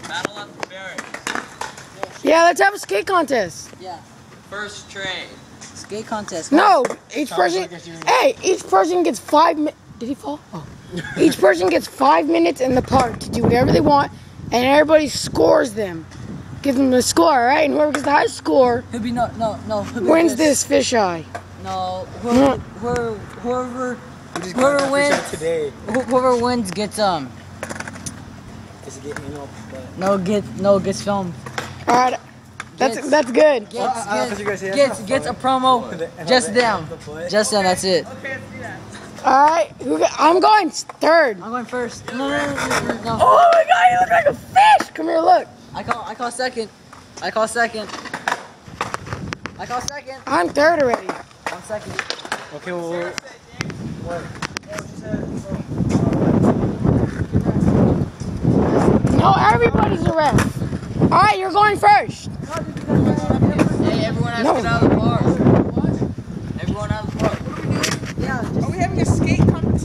Battle at the barracks. Yeah, let's have a skate contest. Yeah. First trade. Skate contest. No, each person. Hey, each person gets 5 minutes. Did he fall? Oh. Each person gets 5 minutes in the park to do whatever they want, and everybody scores them. Give them the score, all right? And whoever gets the highest score wins this fisheye. No, whoever wins today. Whoever wins gets Does it get anal? gets filmed. All right, that's good. Gets a promo. Just them. Just them. That's it. All right, I'm going third. I'm going first. No. Oh my God, you look like a fish. Come here, look. I call second. I'm third already. I'm second. Okay, well, No, everybody's a ref. All right, you're going first. Hey, everyone has to get out of the park. Everyone out of the park. Yeah. Are we having a skate competition?